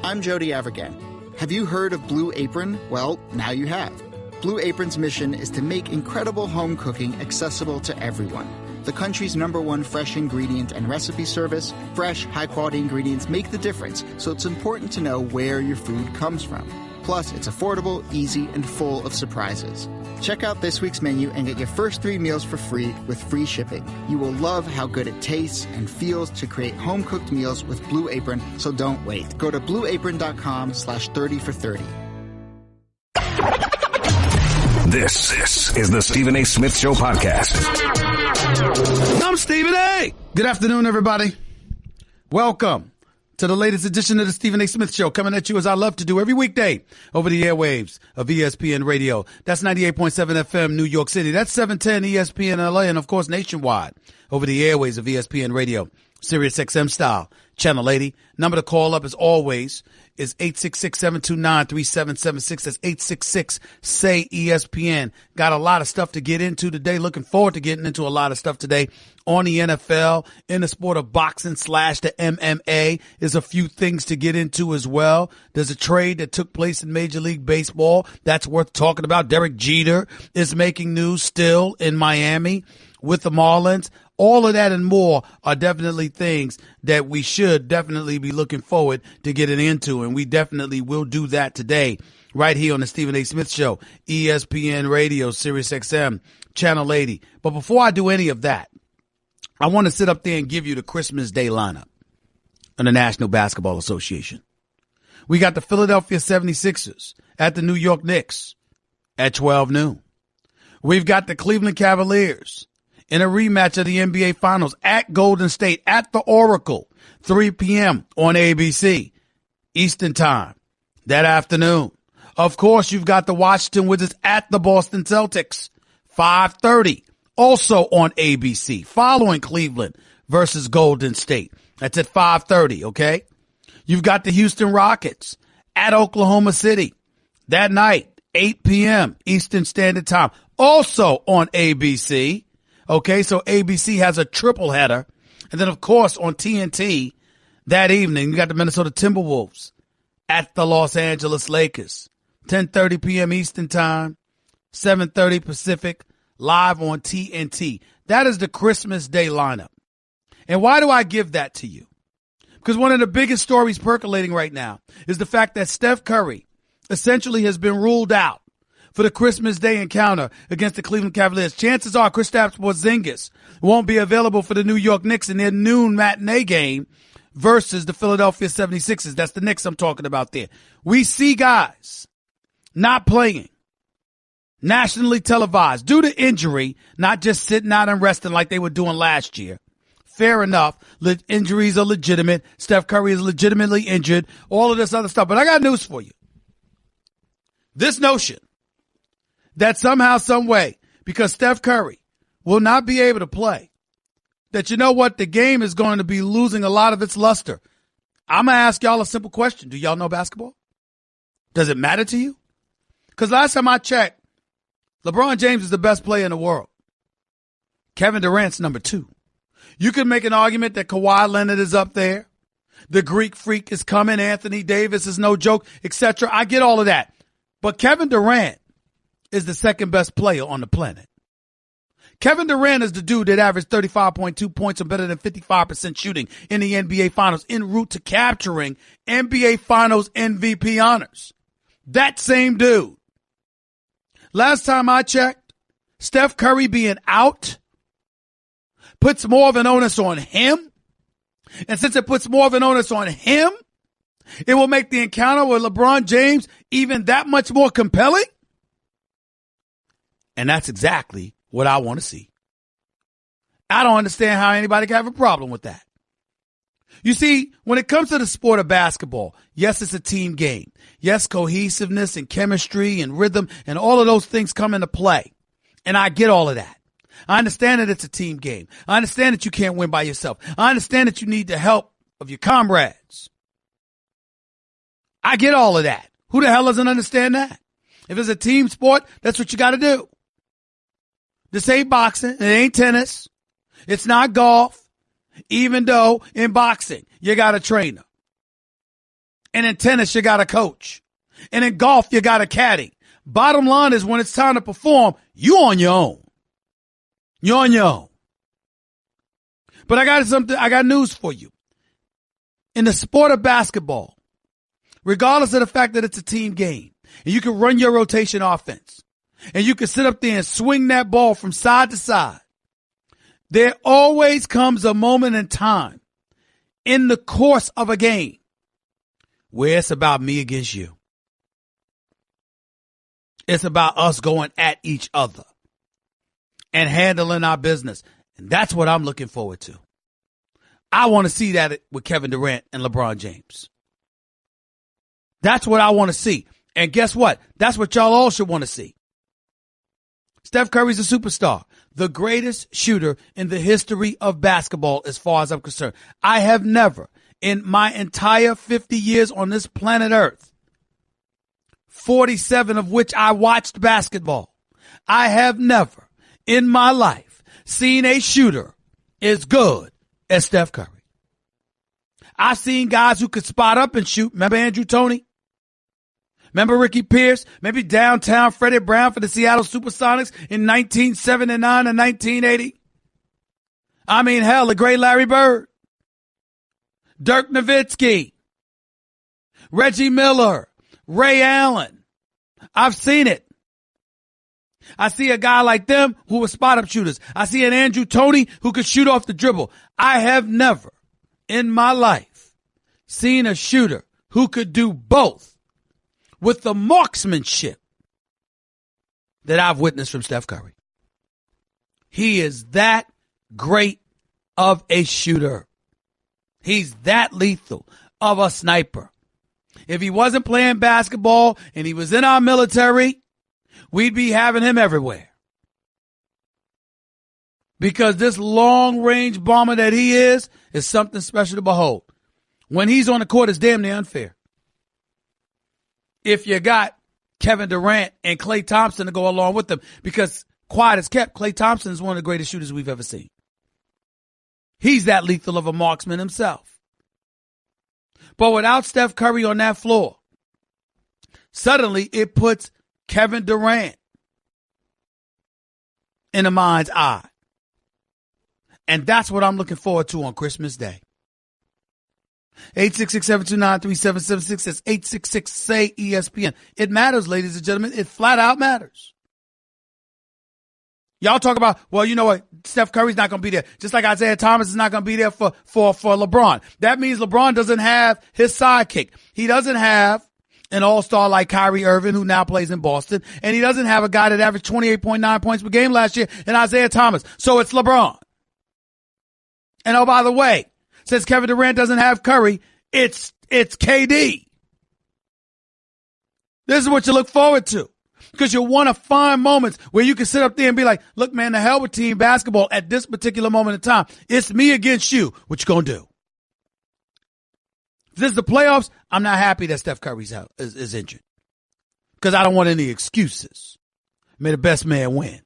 I'm Jody Avirgan. Have you heard of Blue Apron? Well, now you have. Blue Apron's mission is to make incredible home cooking accessible to everyone. The country's #1 fresh ingredient and recipe service, fresh, high-quality ingredients make the difference, so it's important to know where your food comes from. Plus, it's affordable, easy, and full of surprises. Check out this week's menu and get your first 3 meals for free with free shipping. You will love how good it tastes and feels to create home-cooked meals with Blue Apron, so don't wait. Go to blueapron.com/30 for 30. This is the Stephen A. Smith Show podcast. I'm Stephen A. Good afternoon, everybody. Welcome to the latest edition of the Stephen A. Smith Show, coming at you as I love to do every weekday over the airwaves of ESPN Radio. That's 98.7 FM, New York City. That's 710 ESPN LA, and of course nationwide over the airwaves of ESPN Radio, Sirius XM style, Channel 80. Number to call up as always is 866-729-3776. That's 866-SAY-ESPN. Got a lot of stuff to get into today. Looking forward to getting into a lot of stuff today on the NFL, in the sport of boxing / the MMA. There's a few things to get into as well. There's a trade that took place in Major League Baseball that's worth talking about. Derek Jeter is making news still in Miami with the Marlins. All of that and more are definitely things that we should definitely be looking forward to getting into, and we definitely will do that today right here on the Stephen A. Smith Show, ESPN Radio, Sirius XM, Channel 80. But before I do any of that, I want to sit up there and give you the Christmas Day lineup of the National Basketball Association. We got the Philadelphia 76ers at the New York Knicks at 12 noon. We've got the Cleveland Cavaliers in a rematch of the NBA Finals at Golden State at the Oracle, 3 p.m. on ABC Eastern Time that afternoon. Of course, you've got the Washington Wizards at the Boston Celtics, 5:30, also on ABC, following Cleveland versus Golden State. That's at 5:30, okay? You've got the Houston Rockets at Oklahoma City that night, 8 p.m. Eastern Standard Time, also on ABC. Okay, so ABC has a triple header. And then, of course, on TNT that evening, you got the Minnesota Timberwolves at the Los Angeles Lakers, 10:30 p.m. Eastern Time, 7:30 Pacific, live on TNT. That is the Christmas Day lineup. And why do I give that to you? Because one of the biggest stories percolating right now is the fact that Steph Curry essentially has been ruled out for the Christmas Day encounter against the Cleveland Cavaliers. Chances are Kristaps Porzingis won't be available for the New York Knicks in their noon matinee game versus the Philadelphia 76ers. That's the Knicks I'm talking about there. We see guys not playing nationally televised due to injury, not just sitting out and resting like they were doing last year. Fair enough. Injuries are legitimate. Steph Curry is legitimately injured. All of this other stuff. But I got news for you. This notion that somehow, some way, because Steph Curry will not be able to play, that you know what, the game is going to be losing a lot of its luster. I'm going to ask y'all a simple question. Do y'all know basketball? Does it matter to you? Because last time I checked, LeBron James is the best player in the world. Kevin Durant's number 2. You can make an argument that Kawhi Leonard is up there. The Greek Freak is coming. Anthony Davis is no joke, etc. I get all of that. But Kevin Durant is the second best player on the planet. Kevin Durant is the dude that averaged 35.2 points and better than 55% shooting in the NBA Finals, en route to capturing NBA Finals MVP honors. That same dude. Last time I checked, Steph Curry being out puts more of an onus on him. And since it puts more of an onus on him, it will make the encounter with LeBron James even that much more compelling. And that's exactly what I want to see. I don't understand how anybody can have a problem with that. You see, when it comes to the sport of basketball, yes, it's a team game. Yes, cohesiveness and chemistry and rhythm and all of those things come into play. And I get all of that. I understand that it's a team game. I understand that you can't win by yourself. I understand that you need the help of your comrades. I get all of that. Who the hell doesn't understand that? If it's a team sport, that's what you got to do. This ain't boxing. It ain't tennis. It's not golf. Even though in boxing, you got a trainer. And in tennis, you got a coach. And in golf, you got a caddy. Bottom line is when it's time to perform, you on your own. You're on your own. But I got news for you. In the sport of basketball, regardless of the fact that it's a team game, and you can run your rotation offense, and you can sit up there and swing that ball from side to side, there always comes a moment in time in the course of a game where it's about me against you. It's about us going at each other and handling our business. And that's what I'm looking forward to. I want to see that with Kevin Durant and LeBron James. That's what I want to see. And guess what? That's what y'all all should want to see. Steph Curry's a superstar, the greatest shooter in the history of basketball as far as I'm concerned. I have never, in my entire 50 years on this planet Earth, 47 of which I watched basketball, I have never in my life seen a shooter as good as Steph Curry. I've seen guys who could spot up and shoot. Remember Andrew Toney? Remember Ricky Pierce? Maybe downtown Freddie Brown for the Seattle Supersonics in 1979 and 1980? I mean, hell, the great Larry Bird. Dirk Nowitzki. Reggie Miller. Ray Allen. I've seen it. I see a guy like them who was spot-up shooters. I see an Andrew Toney who could shoot off the dribble. I have never in my life seen a shooter who could do both with the marksmanship that I've witnessed from Steph Curry. He is that great of a shooter. He's that lethal of a sniper. If he wasn't playing basketball and he was in our military, we'd be having him everywhere. Because this long-range bomber that he is something special to behold. When he's on the court, it's damn near unfair. If you got Kevin Durant and Klay Thompson to go along with them, because quiet as kept, Klay Thompson is one of the greatest shooters we've ever seen. He's that lethal of a marksman himself. But without Steph Curry on that floor, suddenly it puts Kevin Durant in the mind's eye. And that's what I'm looking forward to on Christmas Day. 866-729-3776. That's 866-SAY-ESPN. It matters, ladies and gentlemen. It flat out matters. Y'all talk about, well, you know what? Steph Curry's not going to be there. Just like Isaiah Thomas is not going to be there for LeBron. That means LeBron doesn't have his sidekick. He doesn't have an all-star like Kyrie Irving, who now plays in Boston. And he doesn't have a guy that averaged 28.9 points per game last year in Isaiah Thomas. So it's LeBron. And oh, by the way, since Kevin Durant doesn't have Curry, it's KD. This is what you look forward to. Because you want to find moments where you can sit up there and be like, look, man, the hell with team basketball at this particular moment in time. It's me against you. What you going to do? If this is the playoffs, I'm not happy that Steph Curry's out, is injured. Because I don't want any excuses. May the best man win.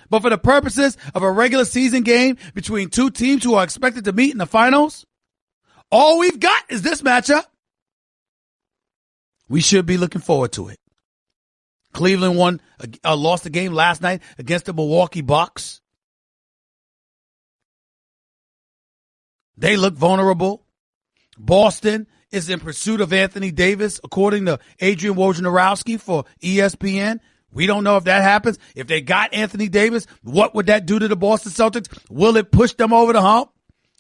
But for the purposes of a regular season game between two teams who are expected to meet in the finals, all we've got is this matchup. We should be looking forward to it. Cleveland lost the game last night against the Milwaukee Bucks. They look vulnerable. Boston is in pursuit of Anthony Davis, according to Adrian Wojnarowski for ESPN. We don't know if that happens. If they got Anthony Davis, what would that do to the Boston Celtics? Will it push them over the hump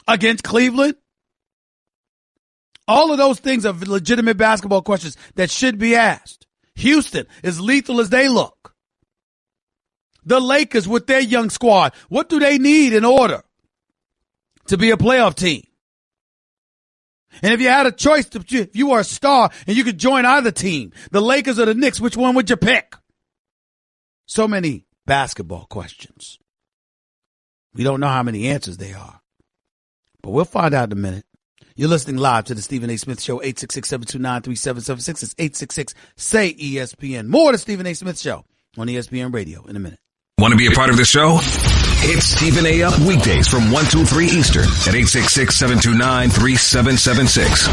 against Cleveland? All of those things are legitimate basketball questions that should be asked. Houston, as lethal as they look. The Lakers with their young squad, what do they need in order to be a playoff team? And if you had a choice, if you were a star and you could join either team, the Lakers or the Knicks, which one would you pick? So many basketball questions. We don't know how many answers they are, but we'll find out in a minute. You're listening live to the Stephen A. Smith Show, 866-729-3776. It's 866-SAY-ESPN. More of the Stephen A. Smith Show on ESPN Radio in a minute. Want to be a part of the show? Hit Stephen A. up weekdays from 1 to 3 Eastern at 866-729-3776.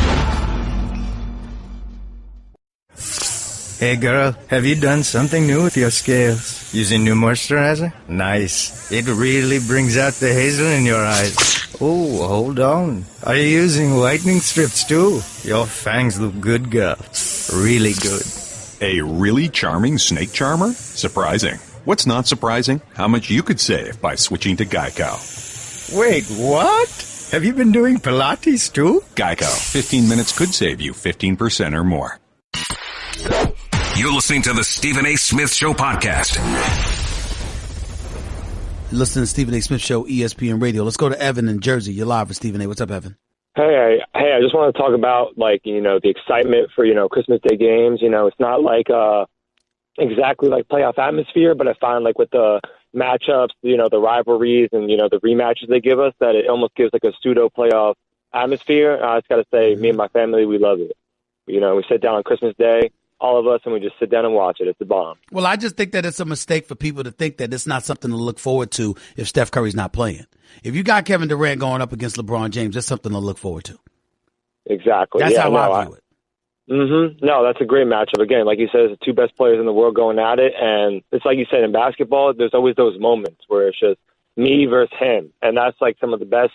Hey girl, have you done something new with your scales? Using new moisturizer? Nice. It really brings out the hazel in your eyes. Oh, hold on. Are you using whitening strips too? Your fangs look good, girl. Really good. A really charming snake charmer? Surprising. What's not surprising? How much you could save by switching to Geico. Wait, what? Have you been doing Pilates too? Geico. 15 minutes could save you 15% or more. You're listening to the Stephen A. Smith Show podcast. Listen to the Stephen A. Smith Show, ESPN Radio. Let's go to Evan in Jersey. You're live with Stephen A. What's up, Evan? Hey, I just want to talk about, the excitement for, Christmas Day games. It's not exactly like playoff atmosphere, but I find with the matchups, the rivalries and, the rematches they give us, that it almost gives a pseudo playoff atmosphere. I just got to say, me and my family, we love it. We sit down on Christmas Day, all of us, and we just sit down and watch it. It's a bomb. Well, I just think that it's a mistake for people to think that it's not something to look forward to if Steph Curry's not playing. If you got Kevin Durant going up against LeBron James, that's something to look forward to. Exactly. That's how I view it. Mm-hmm. No, that's a great matchup. Again, like you said, it's the two best players in the world going at it. And it's like you said, in basketball, there's always those moments where it's just me versus him. And that's some of the best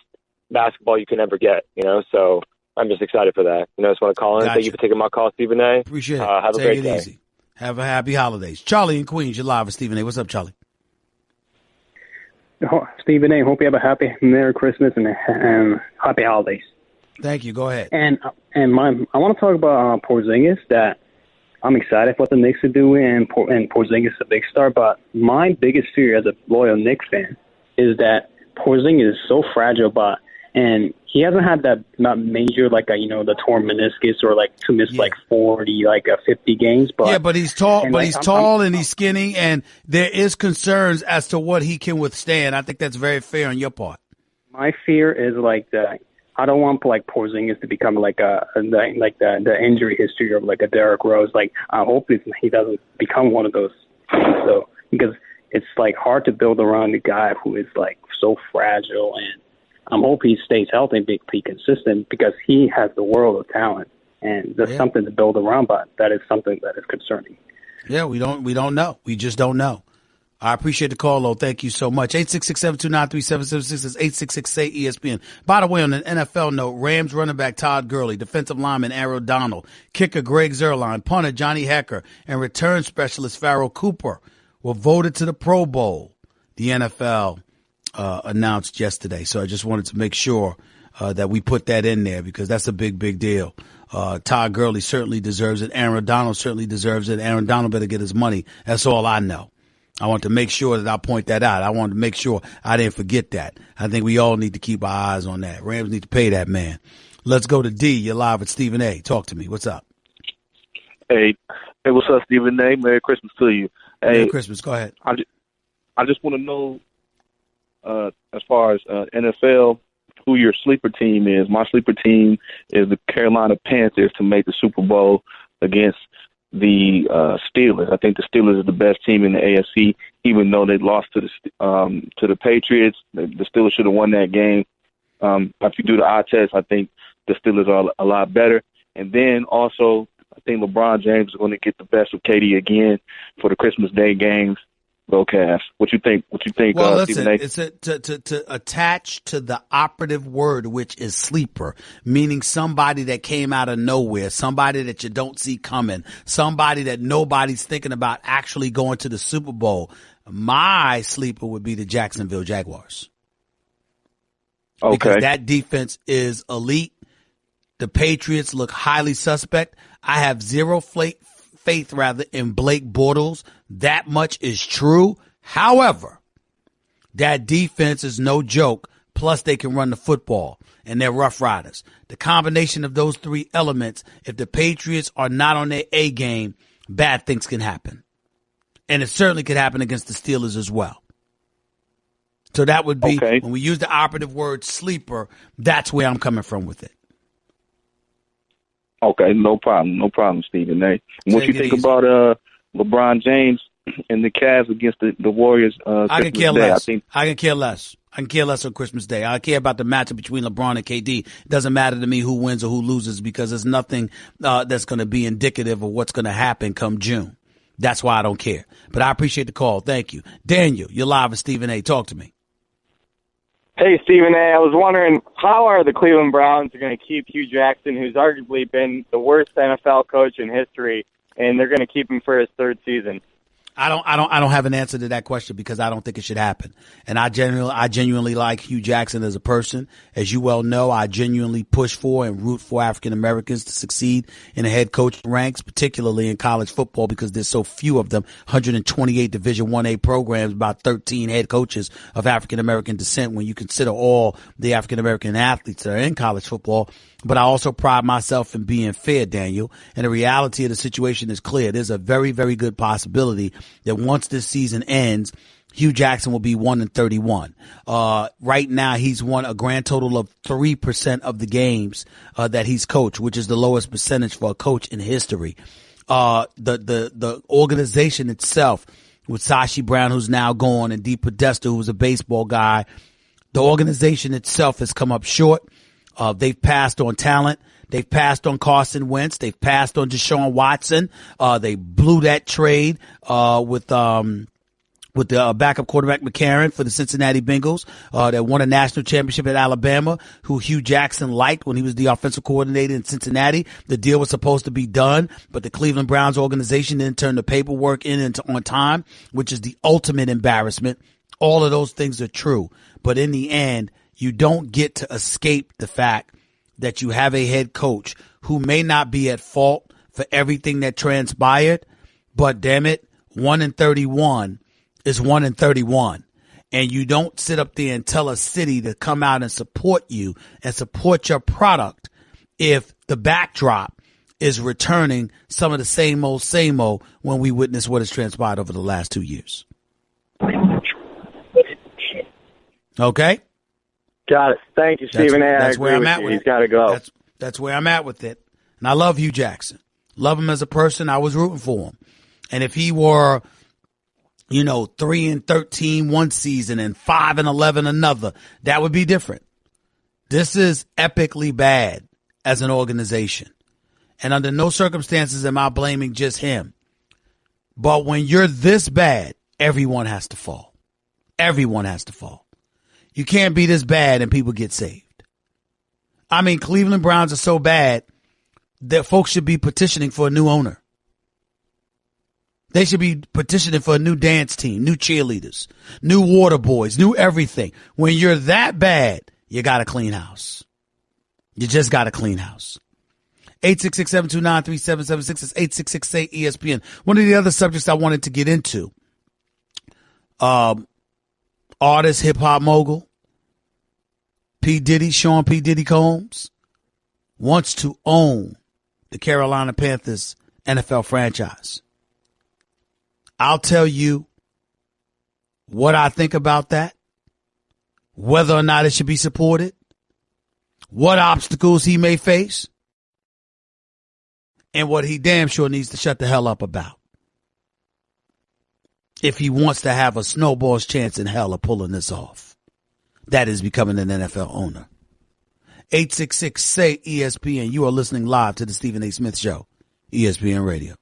basketball you can ever get, So I'm just excited for that. I just want to call in. Gotcha. Thank you for taking my call, Stephen A. Appreciate it. Have a great day. Easy. Have a happy holidays. Charlie in Queens, you're live with Stephen A. What's up, Charlie? Stephen A., hope you have a happy Merry Christmas and happy holidays. Thank you. Go ahead. And I want to talk about Porzingis. That I'm excited for what the Knicks are doing, and Porzingis is a big star. But my biggest fear as a loyal Knicks fan is that Porzingis is so fragile, and he hasn't had that major the torn meniscus or to miss 40 50 games. But he's tall. But he's tall and he's skinny, and there is concerns as to what he can withstand. I think that's very fair on your part. My fear is that I don't want Porzingis to become the injury history of a Derrick Rose. I hope he doesn't become one of those. So because it's hard to build around a guy who is so fragile, and I'm hoping he stays healthy and be consistent because he has the world of talent, and there's something to build around. But that is something that is concerning. Yeah, we don't know. We just don't know. I appreciate the call, though. Thank you so much. 866-729-3776 is 866-SAY-ESPN. By the way, on an NFL note, Rams running back Todd Gurley, defensive lineman Aaron Donald, kicker Greg Zuerlein, punter Johnny Hecker, and return specialist Farrell Cooper were voted to the Pro Bowl, the NFL announced yesterday. So I just wanted to make sure that we put that in there because that's a big, big deal. Todd Gurley certainly deserves it. Aaron Donald certainly deserves it. Aaron Donald better get his money. That's all I know. I want to make sure that I point that out. I want to make sure I didn't forget that. I think we all need to keep our eyes on that. Rams need to pay that man. Let's go to D. You're live with Stephen A. Talk to me. What's up? Hey, what's up, Stephen A.? Merry Christmas to you. Hey, Merry Christmas. Go ahead. I just want to know, as far as NFL, who your sleeper team is. My sleeper team is the Carolina Panthers to make the Super Bowl against the Steelers. I think the Steelers are the best team in the AFC, even though they lost to the Patriots. The Steelers should have won that game. If you do the eye test, I think the Steelers are a lot better. And then also, I think LeBron James is going to get the best of KD again for the Christmas Day games. Go Cavs. What you think? Well, listen, it's to attach to the operative word, which is sleeper, meaning somebody that came out of nowhere, somebody that you don't see coming, somebody that nobody's thinking about actually going to the Super Bowl. My sleeper would be the Jacksonville Jaguars. Okay. Because that defense is elite. The Patriots look highly suspect. I have zero faith in Blake Bortles. That much is true. However, that defense is no joke. Plus, they can run the football, and they're Rough Riders. The combination of those three elements, if the Patriots are not on their A game, bad things can happen. And it certainly could happen against the Steelers as well. So that would be, when we use the operative word sleeper, that's where I'm coming from with it. Okay, no problem, Stephen A. What you think about LeBron James and the Cavs against the Warriors. I can care Day. less. I can care less. I can care less on Christmas Day. I care about the matchup between LeBron and KD. It doesn't matter to me who wins or who loses because there's nothing that's going to be indicative of what's going to happen come June. That's why I don't care. But I appreciate the call. Thank you. Daniel, you're live with Stephen A. Talk to me. Hey, Stephen A. I was wondering, how are the Cleveland Browns going to keep Hugh Jackson, who's arguably been the worst NFL coach in history, and they're going to keep him for his third season? I don't have an answer to that question because I don't think it should happen. And I genuinely like Hugh Jackson as a person. As you well know, I genuinely push for and root for African Americans to succeed in the head coaching ranks, particularly in college football because there's so few of them. 128 Division 1A programs, about 13 head coaches of African American descent when you consider all the African American athletes that are in college football. But I also pride myself in being fair, Daniel. And the reality of the situation is clear. There's a very, very good possibility that once this season ends, Hugh Jackson will be 1-31. Right now, he's won a grand total of 3% of the games that he's coached, which is the lowest percentage for a coach in history. The organization itself, with Sashi Brown, who's now gone, and Dee Podesta, who was a baseball guy, the organization itself has come up short. They've passed on talent. They've passed on Carson Wentz. They've passed on Deshaun Watson. They blew that trade with the backup quarterback McCarron for the Cincinnati Bengals that won a national championship at Alabama, who Hugh Jackson liked when he was the offensive coordinator in Cincinnati. The deal was supposed to be done, but the Cleveland Browns organization didn't turn the paperwork in on time, which is the ultimate embarrassment. All of those things are true, but in the end, you don't get to escape the fact that you have a head coach who may not be at fault for everything that transpired, but damn it, 1-31 is 1-31. And you don't sit up there and tell a city to come out and support you and support your product if the backdrop is returning some of the same old when we witness what has transpired over the last 2 years. Okay? Got it. Thank you, Stephen A. That's where I'm at with it. He's got to go. That's where I'm at with it. And I love Hugh Jackson. Love him as a person. I was rooting for him. And if he were, 3-13 one season and 5-11 another, that would be different. This is epically bad as an organization. And under no circumstances am I blaming just him. But when you're this bad, everyone has to fall. Everyone has to fall. You can't be this bad and people get saved. I mean, Cleveland Browns are so bad that folks should be petitioning for a new owner. They should be petitioning for a new dance team, new cheerleaders, new water boys, new everything. When you're that bad, you got to clean house. You just got to clean house. 866-729-3776 is 866-SAY-ESPN. One of the other subjects I wanted to get into, artist, hip-hop mogul, Sean P. Diddy Combs, wants to own the Carolina Panthers NFL franchise. I'll tell you what I think about that, whether or not it should be supported, what obstacles he may face, and what he damn sure needs to shut the hell up about if he wants to have a snowball's chance in hell of pulling this off. That is becoming an NFL owner. 866-SAY-ESPN. You are listening live to the Stephen A. Smith Show, ESPN Radio.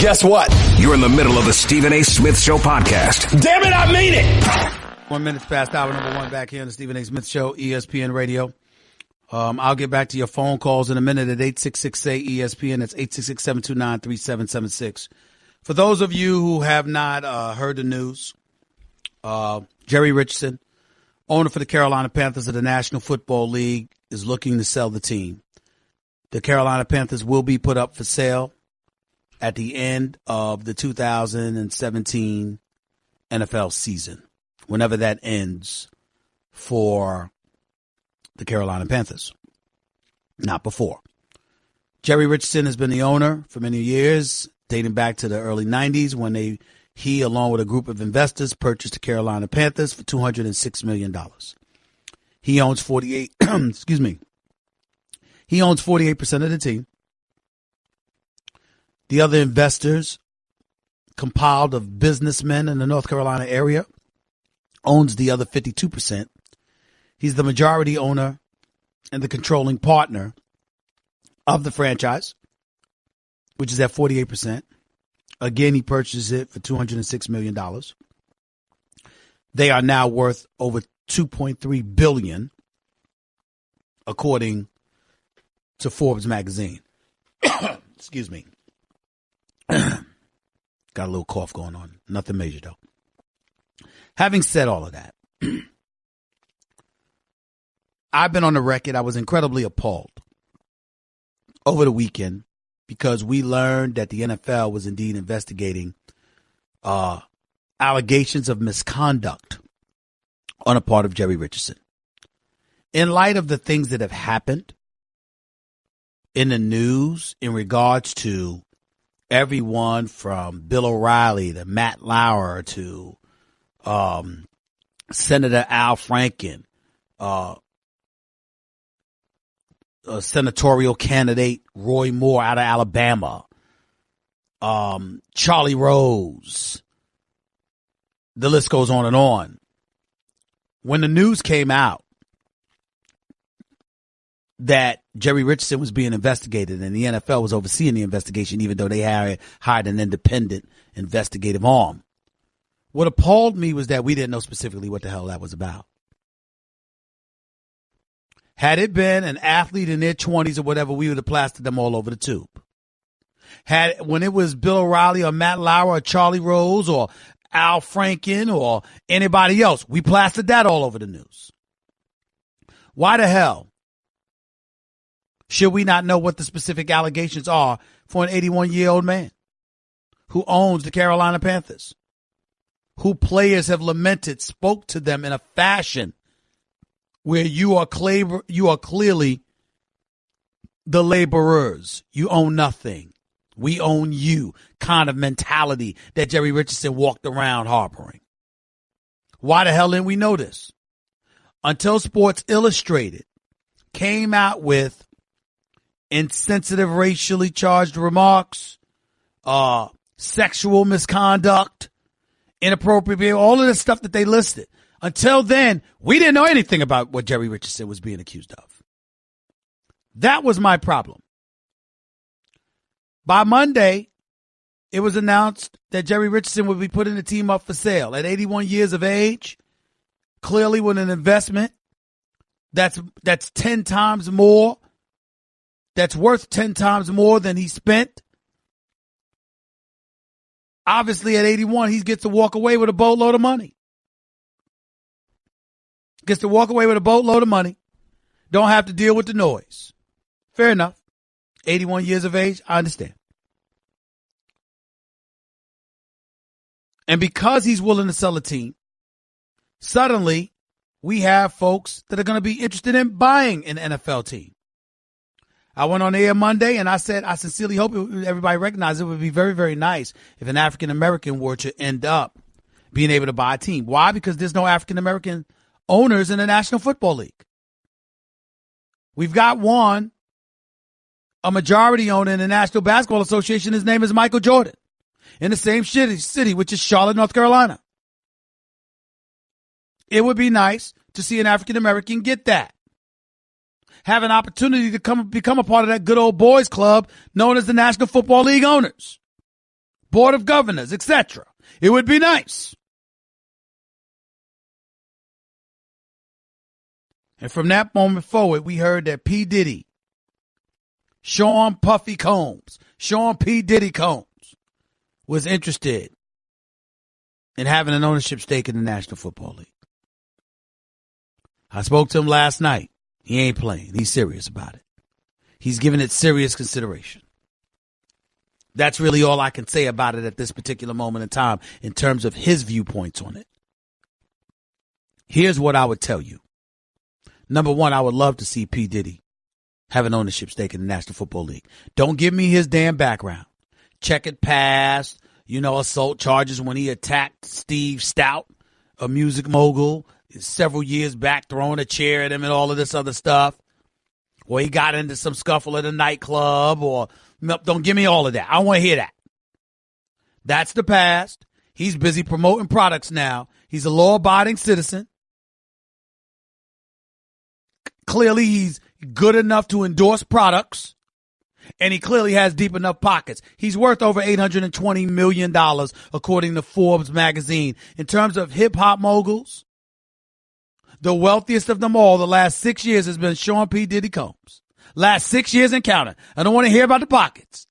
Guess what? You're in the middle of the Stephen A. Smith Show podcast. Damn it, I mean it! 1 minute past hour number one back here on the Stephen A. Smith Show, ESPN Radio. I'll get back to your phone calls in a minute at 866-SAY-ESPN. That's 866-729-3776. For those of you who have not heard the news, Jerry Richardson, owner for the Carolina Panthers of the National Football League, is looking to sell the team. The Carolina Panthers will be put up for sale at the end of the 2017 NFL season, whenever that ends for the Carolina Panthers. Not before. Jerry Richardson has been the owner for many years, dating back to the early 90s when he, along with a group of investors, purchased the Carolina Panthers for $206 million. He owns 48, excuse me. He owns 48% of the team. The other investors compiled of businessmen in the North Carolina area, owns the other 52%. He's the majority owner and the controlling partner of the franchise, which is at 48%. Again, he purchased it for $206 million. They are now worth over $2.3 billion, according to Forbes magazine. Excuse me. Got a little cough going on. Nothing major, though. Having said all of that, I've been on the record. I was incredibly appalled over the weekend because we learned that the NFL was indeed investigating allegations of misconduct on a part of Jerry Richardson. In light of the things that have happened in the news in regards to everyone from Bill O'Reilly to Matt Lauer to Senator Al Franken, senatorial candidate Roy Moore out of Alabama, Charlie Rose. The list goes on and on. When the news came out that Jerry Richardson was being investigated and the NFL was overseeing the investigation, even though they hired an independent investigative arm, what appalled me was that we didn't know specifically what the hell that was about. Had it been an athlete in their 20s or whatever, we would have plastered them all over the tube. When it was Bill O'Reilly or Matt Lauer or Charlie Rose or Al Franken or anybody else, we plastered that all over the news. Why the hell should we not know what the specific allegations are for an 81-year-old man who owns the Carolina Panthers, who players have lamented, spoke to them in a fashion where you are clearly the laborers. You own nothing. We own you kind of mentality that Jerry Richardson walked around harboring. Why the hell didn't we know this? Until Sports Illustrated came out with insensitive racially charged remarks, sexual misconduct, inappropriate behavior, all of the stuff that they listed. Until then, we didn't know anything about what Jerry Richardson was being accused of. That was my problem. By Monday, it was announced that Jerry Richardson would be putting the team up for sale at 81 years of age, clearly with an investment that's 10 times more, that's worth 10 times more than he spent. Obviously, at 81, he gets to walk away with a boatload of money. Gets to walk away with a boatload of money. Don't have to deal with the noise. Fair enough. 81 years of age, I understand. And because he's willing to sell a team, suddenly we have folks that are going to be interested in buying an NFL team. I went on air Monday and I said, I sincerely hope everybody recognizes it would be very, very nice if an African-American were to end up being able to buy a team. Why? Because there's no African-American owners in the National Football League. We've got one, a majority owner in the National Basketball Association. His name is Michael Jordan, in the same city, which is Charlotte, North Carolina. It would be nice to see an African-American get that. Have an opportunity to become a part of that good old boys club known as the National Football League owners, board of governors, etc. It would be nice. And from that moment forward, we heard that P. Diddy, Sean P. Diddy Combs, was interested in having an ownership stake in the National Football League. I spoke to him last night. He ain't playing. He's serious about it. He's giving it serious consideration. That's really all I can say about it at this particular moment in time in terms of his viewpoints on it. Here's what I would tell you. Number one, I would love to see P. Diddy have an ownership stake in the National Football League. Don't give me his damn background. Checkered past, assault charges when he attacked Steve Stout, a music mogul, several years back, throwing a chair at him and all of this other stuff. Or he got into some scuffle at a nightclub, or don't give me all of that. I don't want to hear that. That's the past. He's busy promoting products now. He's a law-abiding citizen. Clearly, he's good enough to endorse products, and he clearly has deep enough pockets. He's worth over $820 million, according to Forbes magazine. In terms of hip-hop moguls, the wealthiest of them all the last 6 years has been Sean P. Diddy Combs. Last 6 years and counting. I don't want to hear about the pockets.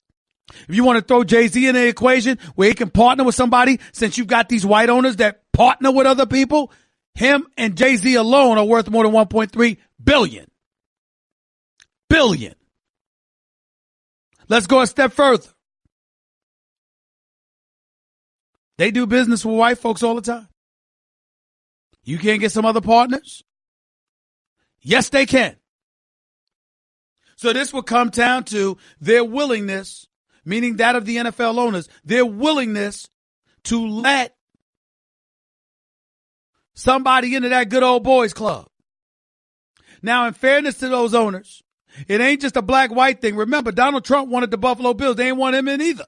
If you want to throw Jay-Z in the equation where he can partner with somebody, since you've got these white owners that partner with other people, him and Jay-Z alone are worth more than $1.3 billion. Billion. Let's go a step further. They do business with white folks all the time. You can't get some other partners? Yes, they can. So this will come down to their willingness, meaning that of the NFL owners, their willingness to let somebody into that good old boys club. Now, in fairness to those owners, it ain't just a black-white thing. Remember, Donald Trump wanted the Buffalo Bills. They ain't want him in either.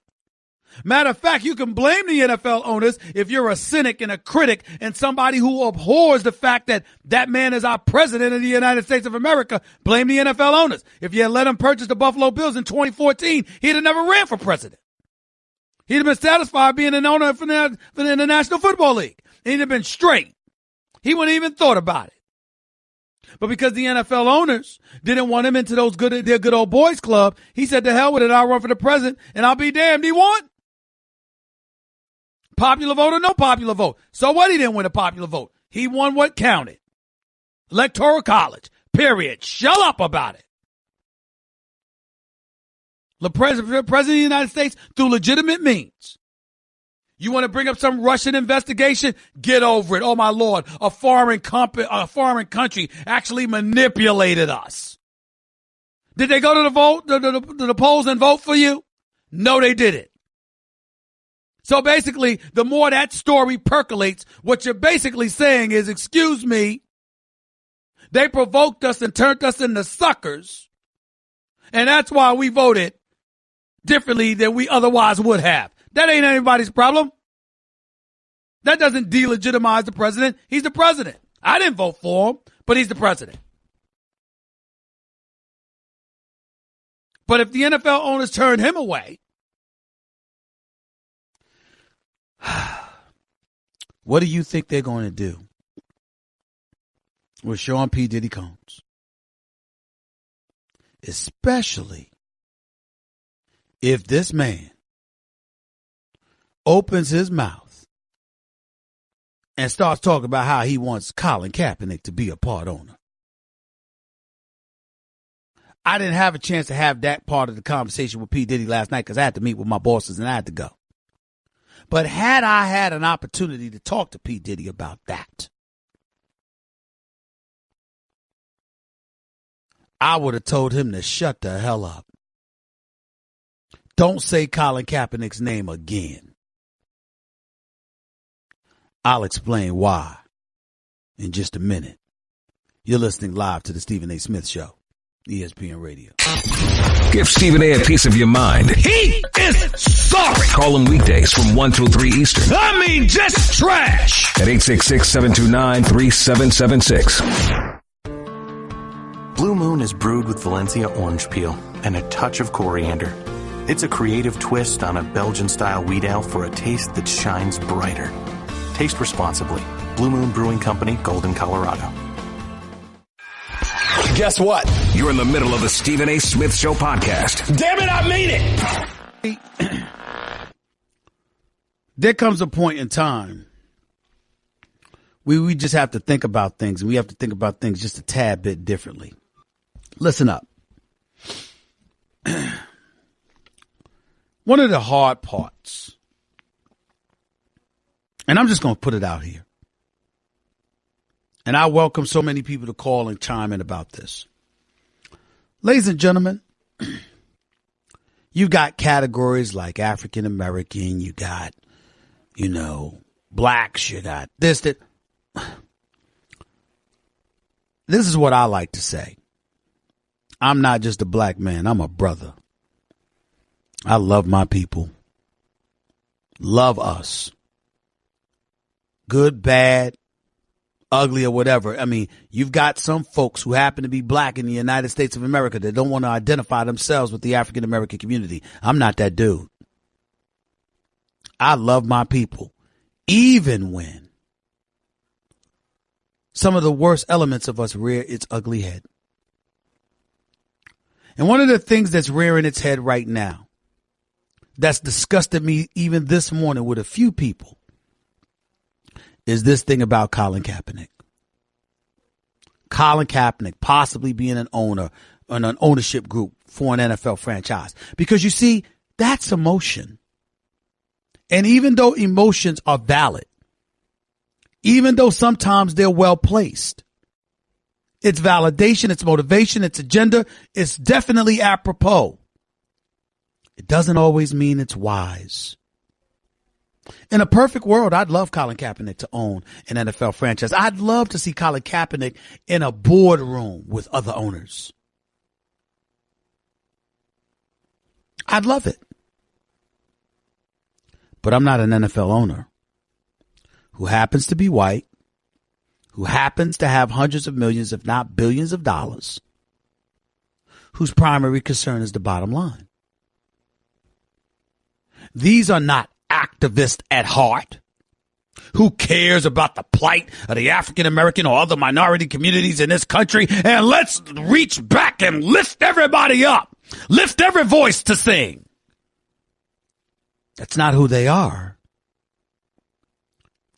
Matter of fact, you can blame the NFL owners if you're a cynic and a critic and somebody who abhors the fact that that man is our president of the United States of America. Blame the NFL owners. If you had let him purchase the Buffalo Bills in 2014, he'd have never ran for president. He'd have been satisfied being an owner for the National Football League. He'd have been straight. He wouldn't even thought about it. But because the NFL owners didn't want him into their good old boys club, he said, to hell with it, I'll run for the president, and I'll be damned, he won. Popular vote or no popular vote. So what? He didn't win a popular vote. He won what counted. Electoral college. Period. Shut up about it. The president of the United States through legitimate means. You want to bring up some Russian investigation? Get over it. Oh, my Lord. A foreign country actually manipulated us. Did they go to the polls and vote for you? No, they didn't. So basically, the more that story percolates, what you're basically saying is, excuse me, they provoked us and turned us into suckers. And that's why we voted differently than we otherwise would have. That ain't anybody's problem. That doesn't delegitimize the president. He's the president. I didn't vote for him, but he's the president. But if the NFL owners turn him away, what do you think they're going to do with Sean P. Diddy Combs? Especially if this man opens his mouth and starts talking about how he wants Colin Kaepernick to be a part owner. I didn't have a chance to have that part of the conversation with P. Diddy last night because I had to meet with my bosses and I had to go. But had I had an opportunity to talk to P. Diddy about that, I would have told him to shut the hell up. Don't say Colin Kaepernick's name again. I'll explain why in just a minute. You're listening live to the Stephen A. Smith Show, ESPN Radio. Give Stephen A. piece of your mind. He is sorry. Call him weekdays from 1 till 3 Eastern. I mean, just trash. At 866-729-3776. Blue Moon is brewed with Valencia orange peel and a touch of coriander. It's a creative twist on a Belgian-style wheat ale for a taste that shines brighter. Taste responsibly. Blue Moon Brewing Company, Golden, Colorado. Guess what? You're in the middle of the Stephen A. Smith Show podcast. Damn it, I mean it! There comes a point in time we just have to think about things, and we have to think about things just a tad bit differently. Listen up. One of the hard parts, and I'm just going to put it out here, and I welcome so many people to call and chime in about this. Ladies and gentlemen, you got categories like African American, you got, blacks, you got this, that. This is what I like to say. I'm not just a black man. I'm a brother. I love my people. love us. Good, bad, ugly, or whatever. I mean, you've got some folks who happen to be black in the United States of America that don't want to identify themselves with the African American community. I'm not that dude. I love my people, even when some of the worst elements of us rear its ugly head. And one of the things that's rearing its head right now, that's disgusted me even this morning with a few people, is this thing about Colin Kaepernick. Colin Kaepernick possibly being an owner in an ownership group for an NFL franchise. Because you see, that's emotion. And even though emotions are valid, even though sometimes they're well placed, it's validation, it's motivation, it's agenda, it's definitely apropos. It doesn't always mean it's wise. In a perfect world, I'd love Colin Kaepernick to own an NFL franchise. I'd love to see Colin Kaepernick in a boardroom with other owners. I'd love it. But I'm not an NFL owner who happens to be white, who happens to have hundreds of millions, if not billions of dollars, whose primary concern is the bottom line. These are not activists at heart. Who cares about the plight of the African American or other minority communities in this country? And let's reach back and lift everybody up. Lift every voice to sing. That's not who they are.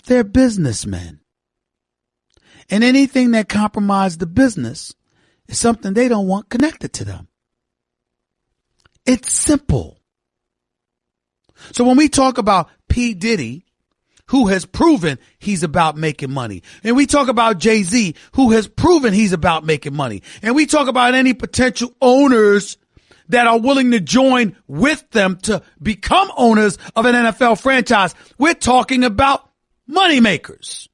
They're businessmen. And anything that compromises the business is something they don't want connected to them. It's simple. So when we talk about P. Diddy, who has proven he's about making money, and we talk about Jay-Z, who has proven he's about making money, and we talk about any potential owners that are willing to join with them to become owners of an NFL franchise, we're talking about moneymakers.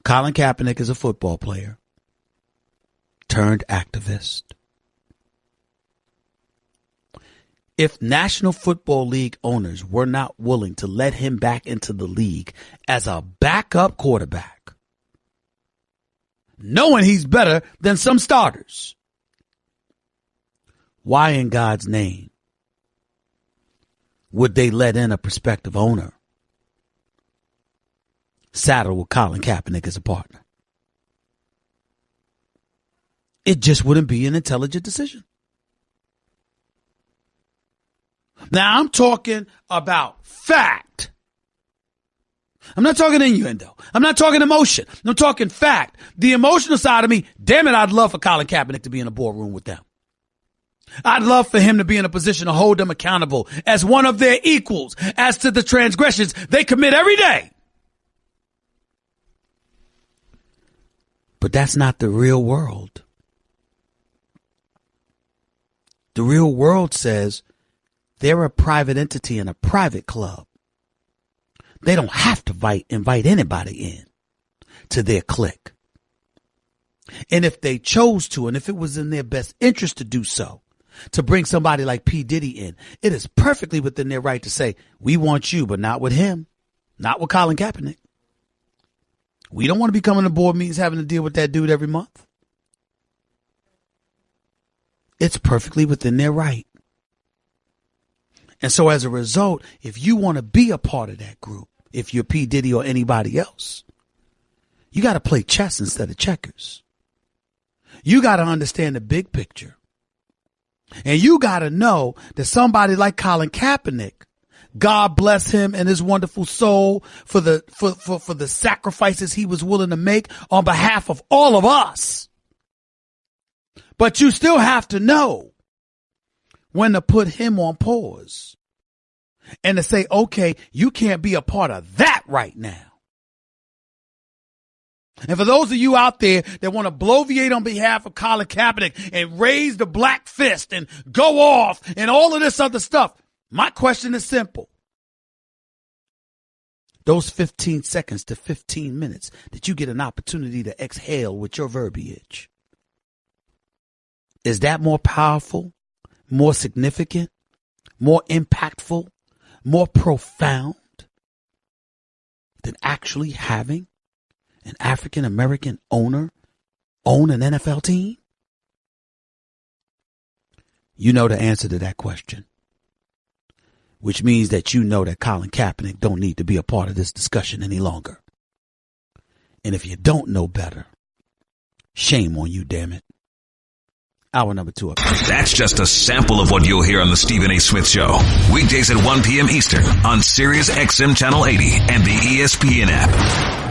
Colin Kaepernick is a football player turned activist. If National Football League owners were not willing to let him back into the league as a backup quarterback, knowing he's better than some starters, why in God's name would they let in a prospective owner saddled with Colin Kaepernick as a partner? It just wouldn't be an intelligent decision. Now, I'm talking about fact. I'm not talking innuendo. I'm not talking emotion. I'm talking fact. The emotional side of me, damn it, I'd love for Colin Kaepernick to be in a boardroom with them. I'd love for him to be in a position to hold them accountable as one of their equals as to the transgressions they commit every day. But that's not the real world. The real world says they're a private entity in a private club. They don't have to invite anybody in to their clique. And if they chose to, and if it was in their best interest to do so, to bring somebody like P. Diddy in, it is perfectly within their right to say, we want you, but not with him, not with Colin Kaepernick. We don't want to be coming to board meetings having to deal with that dude every month. It's perfectly within their right. And so as a result, if you want to be a part of that group, if you're P. Diddy or anybody else, you got to play chess instead of checkers. You got to understand the big picture. And you got to know that somebody like Colin Kaepernick, God bless him and his wonderful soul for the sacrifices he was willing to make on behalf of all of us. But you still have to know when to put him on pause and to say, okay, you can't be a part of that right now. And for those of you out there that want to bloviate on behalf of Colin Kaepernick and raise the black fist and go off and all of this other stuff, my question is simple. Those 15 seconds to 15 minutes that you get an opportunity to exhale with your verbiage, is that more powerful, more significant more impactful, more profound than actually having an African American owner own an NFL team? You know the answer to that question, which means that you know that Colin Kaepernick don't need to be a part of this discussion any longer. And if you don't know better, shame on you, damn it. Hour number 2 up. That's just a sample of what you'll hear on the Stephen A. Smith Show. Weekdays at 1 p.m. Eastern on Sirius XM Channel 80 and the ESPN app.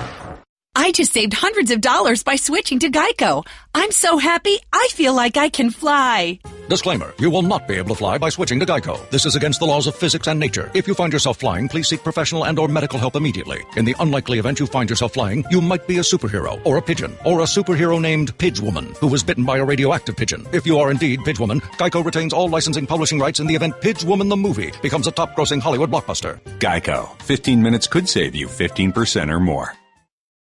I just saved hundreds of dollars by switching to Geico. I'm so happy, I feel like I can fly. Disclaimer, you will not be able to fly by switching to Geico. This is against the laws of physics and nature. If you find yourself flying, please seek professional and or medical help immediately. In the unlikely event you find yourself flying, you might be a superhero, or a pigeon, or a superhero named Pidgewoman, who was bitten by a radioactive pigeon. If you are indeed Pidgewoman, Geico retains all licensing publishing rights in the event Pidgewoman the movie becomes a top-grossing Hollywood blockbuster. Geico. 15 minutes could save you 15% or more.